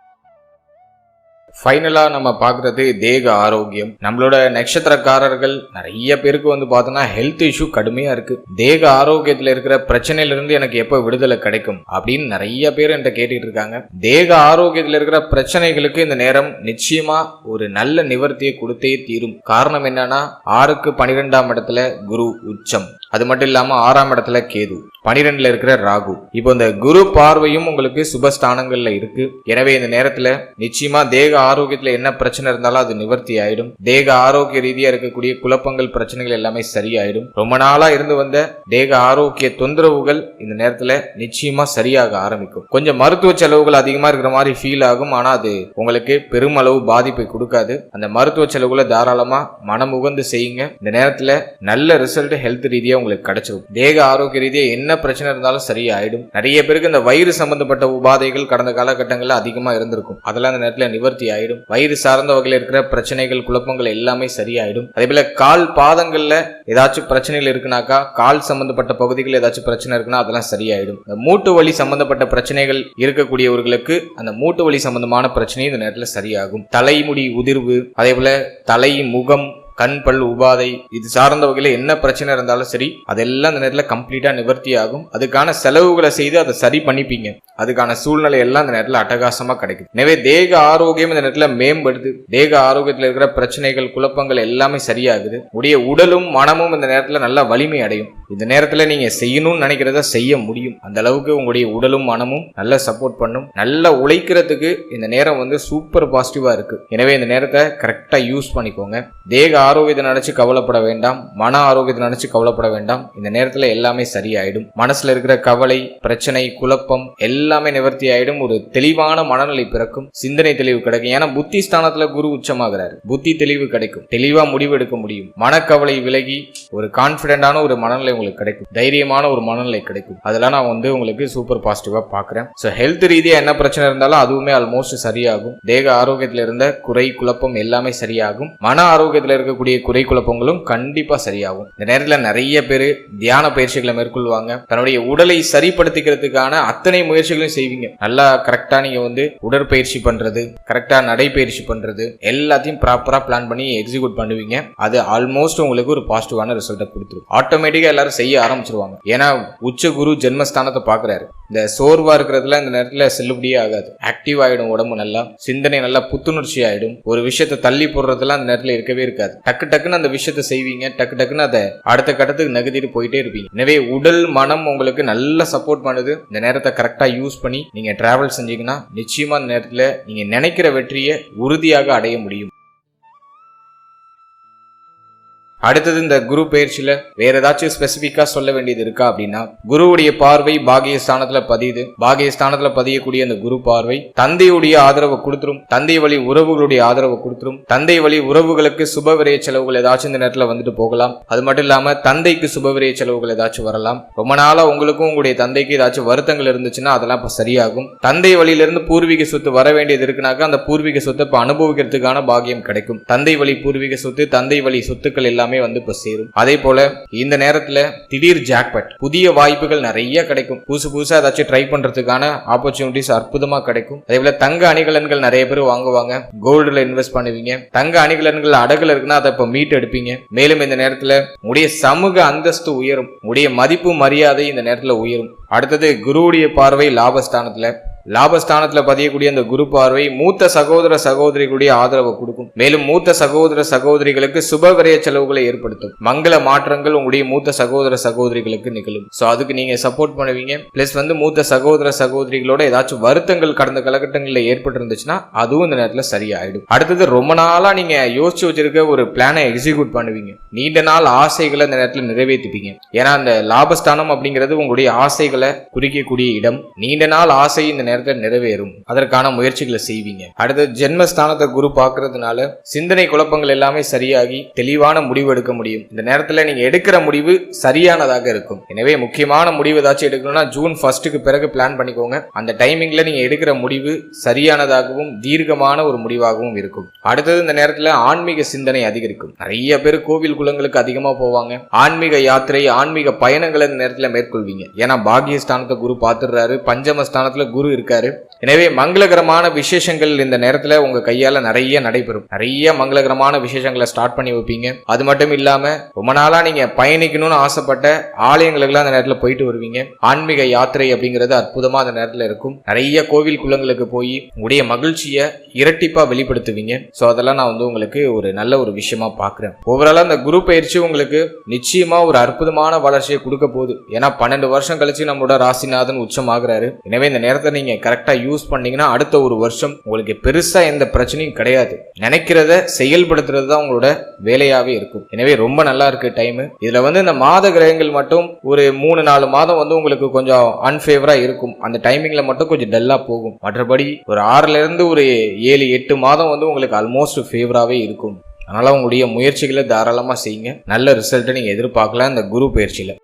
ஃபைனலா நம்ம பாக்குறது தேக ஆரோக்கியம். நம்மளோட நட்சத்திரக்காரர்கள் நிறைய பேருக்கு பார்த்தோம்னா ஹெல்த் இஷ்யூ கடுமையா இருக்கு. தேக ஆரோக்கியத்துல இருக்கிற பிரச்சனையில இருந்து எனக்கு எப்ப விடுதலை கிடைக்கும் அப்படின்னு நிறைய பேர் என்கிட்ட கேட்டுட்டு இருக்காங்க. தேக ஆரோக்கியத்துல இருக்கிற பிரச்சனைகளுக்கு இந்த நேரம் நிச்சயமா ஒரு நல்ல நிவர்த்தியை கொடுத்தே தீரும். காரணம் என்னன்னா 6க்கு 12ஆம் இடத்துல குரு உச்சம், அது மட்டும் இல்லாம 6ஆம் இடத்துல கேது, 12ல இருக்கிற ராகு. இப்போ இந்த குரு பார்வையும் உங்களுக்கு சுபஸ்தானங்கள்ல இருக்கு. எனவே இந்த நேரத்துல நிச்சயமா தேக ஆரோக்கியத்துல என்ன பிரச்சனை இருந்தாலும் அது நிவர்த்தி ஆயிடும். தேக ஆரோக்கிய ரீதியா இருக்கக்கூடிய குழப்பங்கள் பிரச்சனைகள் எல்லாமே சரியாயிடும். ரொம்ப நாளா இருந்து வந்த தேக ஆரோக்கிய தொந்தரவுகள் இந்த நேரத்துல நிச்சயமா சரியாக ஆரம்பிக்கும். கொஞ்சம் மருத்துவ செலவுகள் அதிகமா இருக்கிற மாதிரி ஃபீல் ஆகும். ஆனா அது உங்களுக்கு பெருமளவு பாதிப்பை கொடுக்காது. அந்த மருத்துவ செலவுகளை தாராளமா மனமுகந்து செய்யுங்க. இந்த நேரத்துல நல்ல ரிசல்ட் ஹெல்த் ரீதியா உங்களுக்கு கிடைச்சிடும். தேக ஆரோக்கிய ரீதியா என்ன பிரச்சனை இருந்தாலும் சரியாயிடும். நிறைய பேருக்கு இந்த வயிறு சம்பந்தப்பட்ட உபாதைகள் கடந்த காலகட்டங்கள்ல அதிகமா இருந்திருக்கும். அதெல்லாம் அந்த நேரத்துல நிவர்த்தி ஆயிடும். வயிறு சார்ந்த வகையில் இருக்கிற பிரச்சனைகள் குழப்பங்கள் எல்லாமே சரியாயிடும். அதே போல கால் பாதங்கள்ல ஏதாச்சும் பிரச்சனைகள் இருக்குனாக்கா, கால் சம்பந்தப்பட்ட பகுதிகள் ஏதாச்சும் பிரச்சனை இருக்குன்னா அதெல்லாம் சரியாயிடும். இந்த மூட்டு வலி சம்பந்தப்பட்ட பிரச்சனைகள் இருக்கக்கூடியவர்களுக்கு அந்த மூட்டு வலி சம்பந்தமான பிரச்சனை இந்த நேரத்துல சரியாகும். தலைமுடி உதிர்வு, அதே போல தலை, முகம், கண், பல் உபாதை இது சார்ந்த வகையில என்ன பிரச்சனை இருந்தாலும் சரி அதெல்லாம் அந்த நேரத்துல கம்ப்ளீட்டா நிவர்த்தி ஆகும். அதுக்கான செலவுகளை செய்து அதை சரி பண்ணிப்பீங்க. அதுக்கான சூழ்நிலை எல்லாம் இந்த நேரத்துல அட்டகாசமா கிடைக்கும். எனவே தேக ஆரோக்கியம் இந்த நேரத்துல மேம்படுது. தேக ஆரோக்கியத்துல இருக்கிற பிரச்சனைகள் குழப்பங்கள் எல்லாமே சரியாகுது. உடைய உடலும் மனமும் இந்த நேரத்துல நல்ல வலிமை அடையும். இந்த நேரத்துல நீங்க செய்யணும்னு நினைக்கிறத செய்ய முடியும். அந்த அளவுக்கு உங்களுடைய உடலும் மனமும் நல்ல சப்போர்ட் பண்ணும். நல்லா உழைக்கிறதுக்கு இந்த நேரம் சூப்பர் பாசிட்டிவா இருக்கு. எனவே இந்த நேரத்தை கரெக்டா யூஸ் பண்ணிக்கோங்க. தேக ஆரோக்கியத்தை நினைச்சு கவலைப்பட வேண்டாம், மன ஆரோக்கியத்தை நினைச்சு கவலைப்பட வேண்டாம். இந்த நேரத்துல எல்லாமே சரியாயிடும். மனசுல இருக்கிற கவலை, பிரச்சனை, குழப்பம் எல்லாமே நிவர்த்தி ஆயிடும். ஒரு தெளிவான மனநிலை பிறக்கும். சிந்தனை தெளிவு கிடைக்கும். ஏன்னா புத்தி ஸ்தானத்துல குரு உச்சமாகிறாரு. புத்தி தெளிவு கிடைக்கும். தெளிவா முடிவு எடுக்க முடியும். மனக்கவலை விலகி ஒரு கான்பிடென்டான ஒரு மனநிலை உங்களுக்கு கிடைக்கும். தைரியமான ஒரு மனநிலை கிடைக்கும். அதெல்லாம் நான் உங்களுக்கு சூப்பர் பாசிட்டிவா பாக்குறேன். சோ ஹெல்த் ரீதியா என்ன பிரச்சனை இருந்தாலும் அதுவுமே ஆல்மோஸ்ட் சரியாகும். தேக ஆரோக்கியத்துல இருந்த குறை குழப்பம் எல்லாமே சரியாகும். மன ஆரோக்கியத்துல இருக்க குறை குழப்பங்களும் கண்டிப்பா சரியாகும். இந்த நேரத்தில் நிறைய பேர் தியான பயிற்சிகளை மேற்கொள்வாங்க. தன்னுடைய உடலை சரிப்படுத்திக்கிறதுக்கான அத்தனை முயற்சிகளையும் செய்வீங்க. நல்லா கரெக்டா நீங்க உடற்பயிற்சி பண்றது, கரெக்டா நடைப்பயிற்சி பண்றது எல்லாத்தையும் ப்ராப்பரா பிளான் பண்ணி எக்ஸிக்யூட் பண்ணுவீங்க. அது ஆல்மோஸ்ட் உங்களுக்கு ஒரு பாசிட்டிவான ரிசல்ட்டை கொடுத்துரும். ஆட்டோமேட்டிக்கா எல்லாரும் செய்ய ஆரம்பிச்சிருவாங்க. ஏன்னா உச்ச குரு ஜென்மஸ்தானத்தை பாக்குறாரு. இந்த சோர்வா இருக்கிறதுல இந்த நேரத்துல செல்லுபடியே ஆகாது. ஆக்டிவ் ஆயிடும். உடம்பு நல்லா, சிந்தனை நல்லா புத்துணர்ச்சி ஆயிடும். ஒரு விஷயத்தை தள்ளி போடுறதுலாம் அந்த நேரத்துல இருக்கவே இருக்காது. டக்கு டக்குன்னு அந்த விஷயத்தை செய்வீங்க. டக்கு டக்குன்னு அதை அடுத்த கட்டத்துக்கு நகர்த்திட்டு போயிட்டே இருப்பீங்க. எனவே உடல் மனம் உங்களுக்கு நல்ல சப்போர்ட் பண்ணுது. இந்த நேரத்தை கரெக்டா யூஸ் பண்ணி நீங்க டிராவல் செஞ்சீங்கன்னா நிச்சயமா இந்த நேரத்துல நீங்க நினைக்கிற வெற்றியை உறுதியாக அடைய முடியும். அடுத்தது இந்த குரு பயிற்சியில வேற ஏதாச்சும் ஸ்பெசிபிக்கா சொல்ல வேண்டியது இருக்கா அப்படின்னா, குருவுடைய பார்வை பாகியஸ்தானத்துல பதியுது. பாகியஸ்தானத்துல பதியக்கூடிய அந்த குரு பார்வை தந்தையுடைய ஆதரவை கொடுத்துரும். தந்தை வழி உறவுகளுடைய ஆதரவை கொடுத்துரும். தந்தை வழி உறவுகளுக்கு சுபவிரய செலவுகள் ஏதாச்சும் இந்த நேரத்துல போகலாம். அது மட்டும் இல்லாம தந்தைக்கு சுபவிரய செலவுகள் ஏதாச்சும் வரலாம். ரொம்ப நாளா உங்களுக்கும் உங்களுடைய தந்தைக்கு ஏதாச்சும் வருத்தங்கள் இருந்துச்சுன்னா அதெல்லாம் இப்ப சரியாகும். தந்தை வழியிலிருந்து பூர்வீக சொத்து வர வேண்டியது இருக்குனாக்கா அந்த பூர்வீக சொத்தை இப்ப அனுபவிக்கிறதுக்கான பாகியம் கிடைக்கும். தந்தை வழி பூர்வீக சொத்து, தந்தை வழி சொத்துக்கள் எல்லாம் இப்ப சேரும். அதே போல இந்த நேரத்துல திடீர் ஜாக்பாட், புதிய வாய்ப்புகள் நிறைய கிடைக்கும். புதுசா ஏதாச்சும் ட்ரை பண்றதுக்கான ஆப்பர்ச்சுனிட்டிஸ் அற்புதமா கிடைக்கும். அதே போல தங்க அணிகலன்கள் நிறைய பேர் வாங்குவாங்க. கோல்டுல இன்வெஸ்ட் பண்ணுவீங்க. தங்க அணிகலன்கள் அடகுல இருக்குன்னா அதை இப்ப மீட் எடுப்பீங்க. மேலும் இந்த நேரத்துல உடைய சமூக அந்தஸ்து உயரும். உடைய மதிப்பு மரியாதை இந்த நேரத்துல உயரும். அடுத்தது குருவுடைய பார்வை லாபஸ்தானத்துல. லாபஸ்தானத்துல பதியக்கூடிய அந்த குரு பார்வை மூத்த சகோதர சகோதரிகளுடைய ஆதரவை கொடுக்கும். மேலும் மூத்த சகோதர சகோதரிகளுக்கு சுப விரய செலவுகளை ஏற்படுத்தும். மங்கள மாற்றங்கள் உங்களுடைய மூத்த சகோதர சகோதரிகளுக்கு நிகழும். சோ அதுக்கு நீங்க சப்போர்ட் பண்ணுவீங்க. பிளஸ் மூத்த சகோதர சகோதரிகளோட ஏதாச்சும் வருத்தங்கள் கடந்த காலகட்டங்களில் ஏற்பட்டு இருந்துச்சுன்னா அதுவும் இந்த நேரத்துல சரியாயிடும். அடுத்தது ரொம்ப நாளா நீங்க யோசிச்சு வச்சிருக்க ஒரு பிளானை எக்ஸிக்யூட் பண்ணுவீங்க. நீண்ட நாள் ஆசைகளை இந்த நேரத்துல நிறைவேற்றிப்பீங்க. ஏன்னா அந்த லாபஸ்தானம் அப்படிங்கிறது உங்களுடைய ஆசைகளை குறிக்கக்கூடிய இடம். நீண்ட நாள் ஆசை இந்த நேரத்தில் நிறைவேறும். அதற்கான முயற்சிகளை செய்வீங்க. அடுத்து ஜென்மஸ்தானத்தை குரு பார்க்கறதுனால சிந்தனை குழப்பங்கள் எல்லாமே சரியாகி தெளிவான முடிவு எடுக்க முடியும். இந்த நேரத்துல நீங்க எடுக்கிற முடிவு சரியானதாக இருக்கும். எனவே முக்கியமான முடிவு ஏதாச்சும் எடுக்கணும்னா ஜூன் 1 பிறகு பிளான் பண்ணிக்கோங்க. அந்த டைமிங்ல நீங்க எடுக்கிற முடிவு சரியானதாகவும் தீர்க்கமான ஒரு முடிவாகவும் இருக்கும். அடுத்தது இந்த நேரத்துல ஆன்மீக சிந்தனை அதிகரிக்கும். நிறைய பேர் கோவில் குளங்களுக்கு அதிகமா போவாங்க. ஆன்மீக யாத்திரை, ஆன்மீக பயணங்களை இந்த நேரத்துல மேற்கொள்வீங்க. ஏன்னா பாகியஸ்தானத்தை குரு பார்த்துடுறாரு. பஞ்சமஸ்தானத்துல குரு இருக்காரு. எனவே மங்களகரமான விசேஷங்கள் இந்த நேரத்துல உங்க கையால நிறைய நடைபெறும். நிறைய மங்களகரமான விசேஷங்களை ஸ்டார்ட் பண்ணி வைப்பீங்க. அது மட்டும் இல்லாம ரொம்ப நாளா நீங்க பயணிக்கணும்னு ஆசைப்பட்ட ஆலயங்களுக்கெல்லாம் அந்த நேரத்துல போயிட்டு வருவீங்க. ஆன்மீக யாத்திரை அப்படிங்கிறது அற்புதமா அந்த நேரத்துல இருக்கும். நிறைய கோவில் குளங்களுக்கு போய் உங்களுடைய மகிழ்ச்சியை இரட்டிப்பா வெளிப்படுத்துவீங்க. சோ அதெல்லாம் நான் உங்களுக்கு ஒரு நல்ல ஒரு விஷயமா பாக்குறேன். ஓவராலா அந்த குரு பயிற்சி உங்களுக்கு நிச்சயமா ஒரு அற்புதமான வளர்ச்சியை கொடுக்க போகுது. ஏன்னா 12 வருஷம் கழிச்சு நம்மளோட ராசிநாதன் உச்சமாகிறாரு. எனவே இந்த நேரத்தை நீங்க கரெக்டா யூஸ் பண்ணீங்கன்னா அடுத்த ஒரு வருஷம் உங்களுக்கு பெருசா எந்த பிரச்சனையும் கிடையாது. நினைக்கிறத செயல்படுத்துறது தான் உங்களோட வேலையாவே இருக்கும். எனவே ரொம்ப நல்லா இருக்கு டைம். இதுல இந்த மாத கிரகங்கள் மட்டும் ஒரு 3-4 மாதம் உங்களுக்கு கொஞ்சம் அன்ஃபேவரா இருக்கும். அந்த டைமிங்ல மட்டும் கொஞ்சம் டல்லா போகும். மற்றபடி ஒரு 6ல இருந்து ஒரு 7-8 மாதம் உங்களுக்கு ஆல்மோஸ்ட் ஃபேவராகவே இருக்கும். அதனால உங்களுடைய முயற்சிகளை தாராளமா செய்யுங்க. நல்ல ரிசல்ட்டை நீங்க எதிர்பார்க்கலாம் இந்த குரு பயிற்சியில.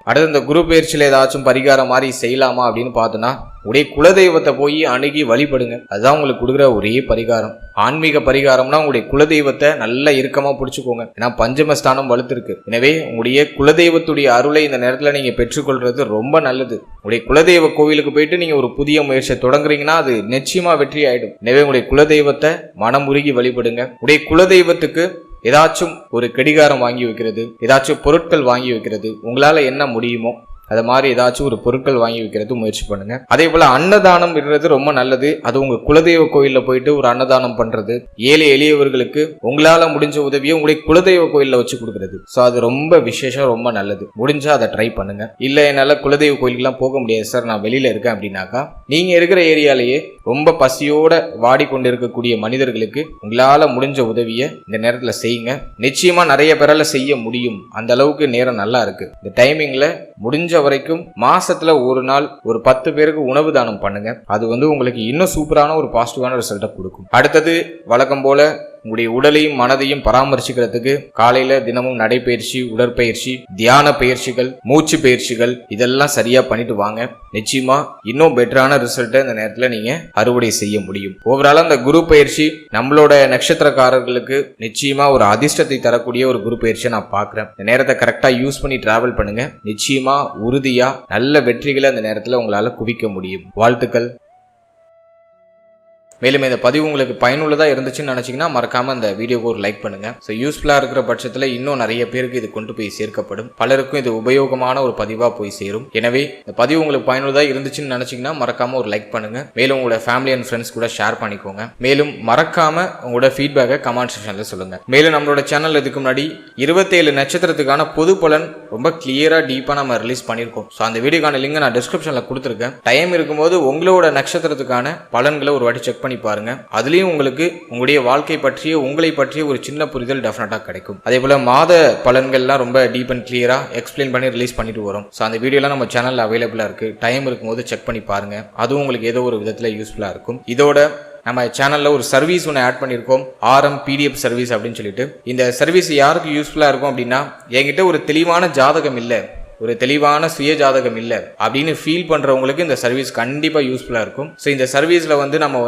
அடுத்து இந்த குரு பயிற்சியில ஏதாச்சும் பரிகாரம் மாதிரி செய்யலாமா அப்படின்னு பார்த்தோன்னா உடைய குலதெய்வத்தை போய் அணுகி வழிபடுங்க. அதுதான் உங்களுக்கு கொடுக்குற ஒரே பரிகாரம். ஆன்மீக பரிகாரம்னா உங்களுடைய குலதெய்வத்தை நல்லா இறுக்கமா பிடிச்சுக்கோங்க. ஏன்னா பஞ்சமஸ்தானம் வலுத்திருக்கு. எனவே உங்களுடைய குலதெய்வத்துடைய அருளை இந்த நேரத்துல நீங்க பெற்றுக்கொள்றது ரொம்ப நல்லது. உங்களுடைய குலதெய்வ கோவிலுக்கு போயிட்டு நீங்க ஒரு புதிய முயற்சியை தொடங்குறீங்கன்னா அது நிச்சயமா வெற்றி ஆயிடும். எனவே உங்களுடைய குலதெய்வத்தை மனமுருகி வழிபடுங்க. உங்களுடைய குலதெய்வத்துக்கு ஏதாச்சும் ஒரு கடிகாரம் வாங்கி வைக்கிறது, ஏதாச்சும் பொருட்கள் வாங்கி வைக்கிறது, உங்களால என்ன முடியுமோ அது மாதிரி ஏதாச்சும் ஒரு பொருட்கள் வாங்கி வைக்கிறது முயற்சி பண்ணுங்க. அதே போல அன்னதானம் இருக்கிறது ரொம்ப நல்லது. அது உங்க குலதெய்வ கோயில்ல போயிட்டு ஒரு அன்னதானம் பண்றது, ஏழை எளியவர்களுக்கு உங்களால முடிஞ்ச உதவியை உங்களுடைய குலதெய்வ கோயில்ல வச்சு கொடுக்கறது. சோ அது ரொம்ப விசேஷம், ரொம்ப நல்லது. முடிஞ்சா அதை ட்ரை பண்ணுங்க. இல்ல என்னால குலதெய்வ கோயிலுக்குலாம் போக முடியாது சார், நான் வெளியில இருக்கேன் அப்படின்னாக்கா நீங்க இருக்கிற ஏரியாலேயே ரொம்ப பசியோட வாடிக்கொண்டு இருக்கக்கூடிய மனிதர்களுக்கு உங்களால முடிஞ்ச உதவியை இந்த நேரத்துல செய்யுங்க. நிச்சயமா நிறைய பேரால செய்ய முடியும். அந்த அளவுக்கு நேரம் நல்லா இருக்கு. இந்த டைமிங்ல முடிஞ்ச வரைக்கும் மாசத்துல ஒரு நாள் ஒரு 10 பேருக்கு உணவு தானம் பண்ணுங்க. அது உங்களுக்கு இன்னும் சூப்பரான ஒரு பாசிட்டிவான ரிசல்ட்டை கொடுக்கும். அடுத்தது வழக்கம் போல உங்களுடைய உடலையும் மனதையும் பராமரிச்சுக்கிறதுக்கு காலையில தினமும் நடைப்பயிற்சி, உடற்பயிற்சி, தியான பயிற்சிகள், மூச்சு பயிற்சிகள் இதெல்லாம் சரியா பண்ணிட்டு வாங்க. நிச்சயமா இன்னும் பெட்டரான ரிசல்ட்டை இந்த நேரத்துல நீங்க அறுவடை செய்ய முடியும். ஓவராலா அந்த குரு பயிற்சி நம்மளோட நட்சத்திரக்காரர்களுக்கு நிச்சயமா ஒரு அதிர்ஷ்டத்தை தரக்கூடிய ஒரு குரு பயிற்சியை நான் பாக்குறேன். இந்த நேரத்தை கரெக்டா யூஸ் பண்ணி டிராவல் பண்ணுங்க. நிச்சயமா உறுதியா நல்ல வெற்றிகளை அந்த நேரத்துல உங்களால குவிக்க முடியும். வாழ்த்துக்கள். மேலும் இந்த பதிவு உங்களுக்கு பயனுள்ளதா இருந்துச்சுன்னு நினைச்சீங்கன்னா மறக்காம இந்த வீடியோக்கு ஒரு லைக் பண்ணுங்க. ஸோ யூஸ்ஃபுல்லா இருக்கிற பட்சத்துல இன்னும் நிறைய பேருக்கு இது கொண்டு போய் சேர்க்கப்படும். பலருக்கும் இது உபயோகமான ஒரு பதிவா போய் சேரும். எனவே இந்த பதிவு உங்களுக்கு பயனுள்ளதா இருந்துச்சுன்னு நினைச்சீங்கன்னா மறக்காம ஒரு லைக் பண்ணுங்க. மேலும் உங்களோட ஃபேமிலி அண்ட் ஃப்ரெண்ட்ஸ் கூட ஷேர் பண்ணிக்கோங்க. மேலும் மறக்காம உங்களோட ஃபீட்பேக்கை கமெண்ட் செக்ஷன்ல சொல்லுங்க. மேலும் நம்மளோட சேனல் இதுக்கு முன்னாடி 27 நட்சத்திரத்துக்கான பொது பலன் ரொம்ப கிளியரா டீப்பா நம்ம ரிலீஸ் பண்ணிருக்கோம். ஸோ அந்த வீடியோக்கான லிங்க் நான் டிஸ்கிரிப்ஷன்ல கொடுத்துருக்கேன். டைம் இருக்கும்போது உங்களோட நட்சத்திரத்துக்கான பலன்களை ஒரு வாட்டி செக் பண்ணி பாருங்க. அதுலயும் உங்களுக்கு உங்களுடைய வாழ்க்கை பற்றிய உங்களை பற்றிய ஒரு சின்ன புரிதல் டெஃபினட்டா கிடைக்கும். அதே போல மாத பலன்கள்லாம் ரொம்ப டீப் அண்ட் கிளியரா எக்ஸ்பிளைன் பண்ணி ரிலீஸ் பண்ணிட்டு வரும். ஸோ அந்த வீடியோலாம் நம்ம சேனல்ல அவைலபிளா இருக்கு. டைம் இருக்கும்போது செக் பண்ணி பாருங்க. அதுவும் உங்களுக்கு ஏதோ ஒரு விதத்துல யூஸ்ஃபுல்லா இருக்கும். இதோட நம்ம சேனல்ல ஒரு சர்வீஸ் ஒன்று ஆட் பண்ணியிருக்கோம், RM PDF சர்வீஸ் அப்படின்னு சொல்லிட்டு. இந்த சர்வீஸ் யாருக்கு யூஸ்ஃபுல்லா இருக்கும் அப்படின்னா, என்கிட்ட ஒரு தெளிவான ஜாதகம் இல்லை, ஒரு தெளிவான சுய ஜாதகம் இல்லை அப்படின்னு ஃபீல் பண்றவங்களுக்கு இந்த சர்வீஸ் கண்டிப்பா யூஸ்ஃபுல்லா இருக்கும். ஸோ இந்த சர்வீஸ்ல நம்ம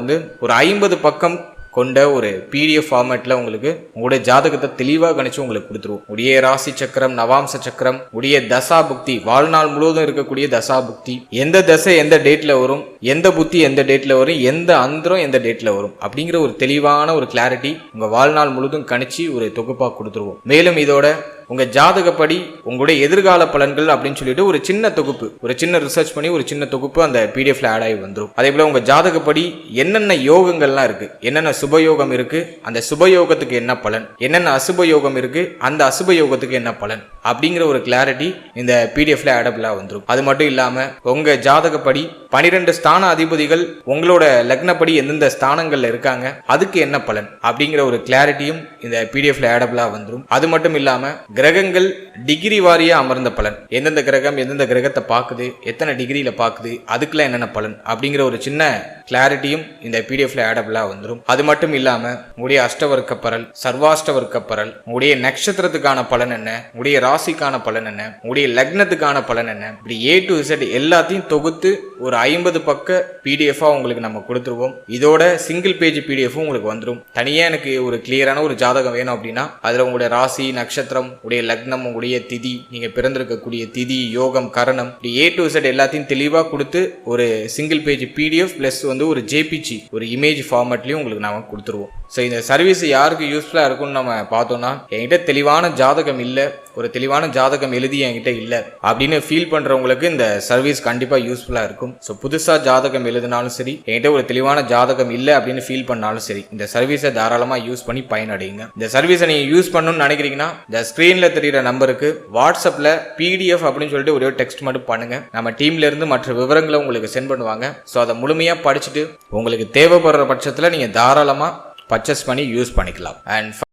ஒரு 50 பக்கம் கொண்ட ஒரு PDF ஃபார்மேட்ல உங்களுக்கு உங்களுடைய ஜாதகத்தை தெளிவாக கணிச்சு உங்களுக்கு கொடுத்துருவோம். உடைய ராசி சக்கரம், நவாம்ச சக்கரம், உடைய தசா புக்தி, வாழ்நாள் முழுவதும் இருக்கக்கூடிய தசா புக்தி, எந்த தசை எந்த டேட்ல வரும், எந்த புத்தி எந்த டேட்ல வரும், எந்த அந்தரம் எந்த டேட்ல வரும் அப்படிங்கிற ஒரு தெளிவான ஒரு கிளாரிட்டி உங்க வாழ்நாள் முழுவதும் கணிச்சு ஒரு தொகுப்பா கொடுத்துருவோம். மேலும் இதோட உங்க ஜாதகப்படி உங்களுடைய எதிர்கால பலன்கள் அப்படின்னு சொல்லிட்டு ஒரு சின்ன தொகுப்பு, ஒரு சின்ன ரிசர்ச் பண்ணி ஒரு சின்ன தொகுப்பு அந்த PDFல ஆட் ஆகி வந்துடும். அதே போல உங்க ஜாதகப்படி என்னென்ன யோகங்கள்லாம் இருக்கு, என்னென்ன சுபயோகம் இருக்கு, அந்த சுபயோகத்துக்கு என்ன பலன், என்னென்ன அசுபயோகம் இருக்கு, அந்த அசுபயோகத்துக்கு என்ன பலன் அப்படிங்கிற ஒரு கிளாரிட்டி இந்த PDFல ஆடபிளா வந்துடும். அது மட்டும் இல்லாம உங்க ஜாதகப்படி 12 ஸ்தான அதிபதிகள் உங்களோட லக்னப்படி எந்தெந்த ஸ்தானங்கள்ல இருக்காங்க, அதுக்கு என்ன பலன் அப்படிங்கிற ஒரு கிளாரிட்டியும் இந்த PDFல ஆடபிளா வந்துடும். அது மட்டும் இல்லாம கிரகங்கள் டிகிரி வாரியா அமர்ந்த பலன், எந்தெந்த கிரகம் எந்தெந்த கிரகத்தை பார்க்குது, எத்தனை டிகிரியில பார்க்குது, அதுக்கெல்லாம் என்னென்ன பலன் அப்படிங்கிற ஒரு சின்ன கிளாரிட்டியும் இந்த PDFல ஆடபிளா வந்துடும். அது மட்டும் இல்லாம உங்களுடைய அஷ்டவர்க்க பரல், சர்வாஷ்டவர்க்க பரல், உங்களுடைய நட்சத்திரத்துக்கான பலன் என்ன, உங்களுடைய ராசிக்கான பலன் என்ன, உங்களுடைய லக்னத்துக்கான பலன் என்ன, இப்படி A to Z எல்லாத்தையும் தொகுத்து ஒரு 50 பக்க PDF-ஆ உங்களுக்கு நம்ம கொடுத்துருவோம். இதோட சிங்கிள் பேஜ் PDF உங்களுக்கு வந்துடும். தனியா எனக்கு ஒரு கிளியரான ஒரு ஜாதகம் வேணும் அப்படின்னா அதுல உங்களுடைய ராசி, நட்சத்திரம், உடைய லக்னம், உங்களுடைய திதி, நீங்க பிறந்திருக்கக்கூடிய திதி, யோகம், கரணம், A to Z எல்லாத்தையும் தெளிவா கொடுத்து ஒரு சிங்கிள் பேஜ் PDF பிளஸ் ஒரு JPG ஒரு இமேஜ் ஃபார்மேட்லயும் உங்களுக்கு நாம கொடுத்துருவோம். ஸோ இந்த சர்வீஸ் யாருக்கு யூஸ்ஃபுல்லா இருக்கும்னு நம்ம பார்த்தோம்னா, என்கிட்ட தெளிவான ஜாதகம் இல்லை, ஒரு தெளிவான ஜாதகம் எழுதி என்கிட்ட இல்லை அப்படின்னு ஃபீல் பண்றவங்களுக்கு இந்த சர்வீஸ் கண்டிப்பா யூஸ்ஃபுல்லா இருக்கும். ஸோ புதுசா ஜாதகம் எழுதினாலும் சரி, என்கிட்ட ஒரு தெளிவான ஜாதகம் இல்லை அப்படின்னு ஃபீல் பண்ணாலும் சரி, இந்த சர்வீஸை தாராளமா யூஸ் பண்ணி பயனடையுங்க. இந்த சர்வீஸை நீங்க யூஸ் பண்ணணும்னு நினைக்கிறீங்கன்னா இந்த ஸ்கிரீன்ல தெரியுற நம்பருக்கு வாட்ஸ்அப்ல PDF அப்படின்னு சொல்லிட்டு ஒரே டெக்ஸ்ட் மட்டும் பண்ணுங்க. நம்ம டீம்ல இருந்து மற்ற விவரங்களை உங்களுக்கு சென்ட் பண்ணுவாங்க. ஸோ அதை முழுமையா படிச்சுட்டு உங்களுக்கு தேவைப்படுற பட்சத்தில் நீங்க தாராளமா பர்ச்சேஸ் பண்ணி யூஸ் பண்ணிக்கலாம். அண்ட்